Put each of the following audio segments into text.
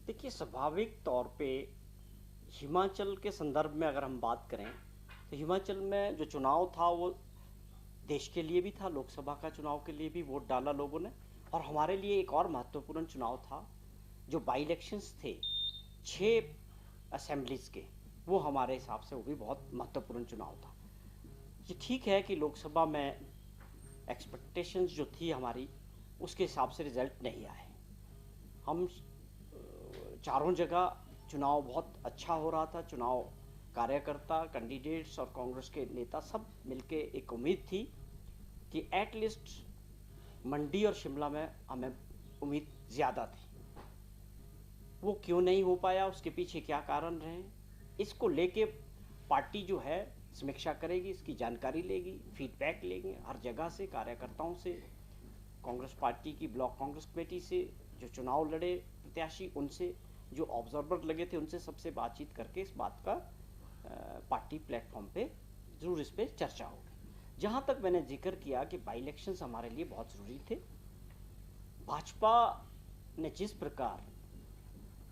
देखिए, स्वाभाविक तौर पे हिमाचल के संदर्भ में अगर हम बात करें तो हिमाचल में जो चुनाव था वो देश के लिए भी था, लोकसभा का चुनाव के लिए भी वोट डाला लोगों ने। और हमारे लिए एक और महत्वपूर्ण चुनाव था, जो बाई इलेक्शंस थे 6 असेंबलीज के, वो हमारे हिसाब से वो भी बहुत महत्वपूर्ण चुनाव था। ये ठीक है कि लोकसभा में एक्सपेक्टेशंस जो थी हमारी, उसके हिसाब से रिजल्ट नहीं आए। हम चारों जगह चुनाव बहुत अच्छा हो रहा था। चुनाव कार्यकर्ता, कैंडिडेट्स और कांग्रेस के नेता सब मिलके एक उम्मीद थी कि एट लिस्ट मंडी और शिमला में हमें उम्मीद ज़्यादा थी। वो क्यों नहीं हो पाया, उसके पीछे क्या कारण रहे, इसको लेके पार्टी जो है समीक्षा करेगी, इसकी जानकारी लेगी, फीडबैक लेंगे हर जगह से, कार्यकर्ताओं से, कांग्रेस पार्टी की ब्लॉक कांग्रेस कमेटी से, जो चुनाव लड़े प्रत्याशी उनसे, जो ऑब्जर्वर लगे थे उनसे, सबसे बातचीत करके इस बात का पार्टी प्लेटफॉर्म पे ज़रूर इस पर चर्चा होगी। जहाँ तक मैंने जिक्र किया कि बाई इलेक्शंस हमारे लिए बहुत ज़रूरी थे। भाजपा ने जिस प्रकार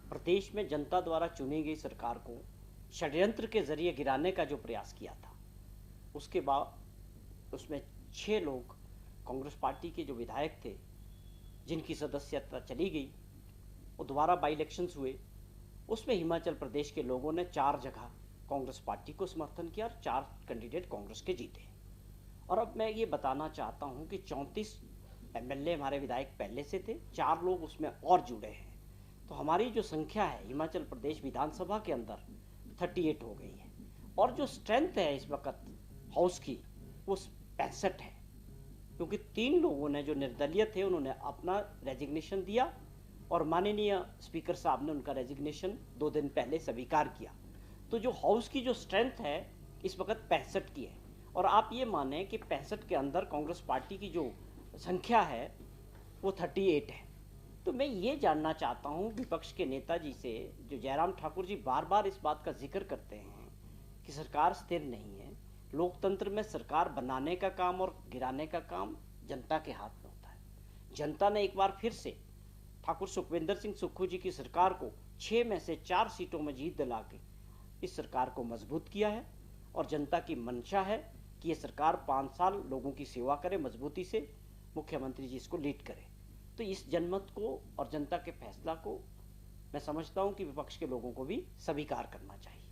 प्रदेश में जनता द्वारा चुनी गई सरकार को षड्यंत्र के जरिए गिराने का जो प्रयास किया था, उसके बाद उसमें 6 लोग कांग्रेस पार्टी के जो विधायक थे, जिनकी सदस्यता चली गई, वो दोबारा बाई इलेक्शंस हुए। उसमें हिमाचल प्रदेश के लोगों ने 4 जगह कांग्रेस पार्टी को समर्थन किया और 4 कैंडिडेट कांग्रेस के जीते। और अब मैं ये बताना चाहता हूँ कि 34 एमएलए हमारे विधायक पहले से थे, 4 लोग उसमें और जुड़े हैं। तो हमारी जो संख्या है हिमाचल प्रदेश विधानसभा के अंदर 38 हो गई है। और जो स्ट्रेंथ है इस वक्त हाउस की, वो 65 है, क्योंकि 3 लोगों ने जो निर्दलीय थे उन्होंने अपना रेजिग्नेशन दिया और माननीय स्पीकर साहब ने उनका रेजिग्नेशन 2 दिन पहले स्वीकार किया। तो जो हाउस की जो स्ट्रेंथ है इस वक्त 65 की है। और आप ये माने कि 65 के अंदर कांग्रेस पार्टी की जो संख्या है वो 38 है। तो मैं ये जानना चाहता हूँ विपक्ष के नेताजी से, जो जयराम ठाकुर जी बार बार इस बात का जिक्र करते हैं कि सरकार स्थिर नहीं है। लोकतंत्र में सरकार बनाने का काम और गिराने का काम जनता के हाथ में होता है। जनता ने एक बार फिर से ठाकुर सुखविंदर सिंह सुक्खू जी की सरकार को 6 में से 4 सीटों में जीत दिला के इस सरकार को मजबूत किया है। और जनता की मंशा है कि ये सरकार 5 साल लोगों की सेवा करे, मजबूती से मुख्यमंत्री जी इसको लीड करे। तो इस जनमत को और जनता के फैसला को मैं समझता हूं कि विपक्ष के लोगों को भी स्वीकार करना चाहिए।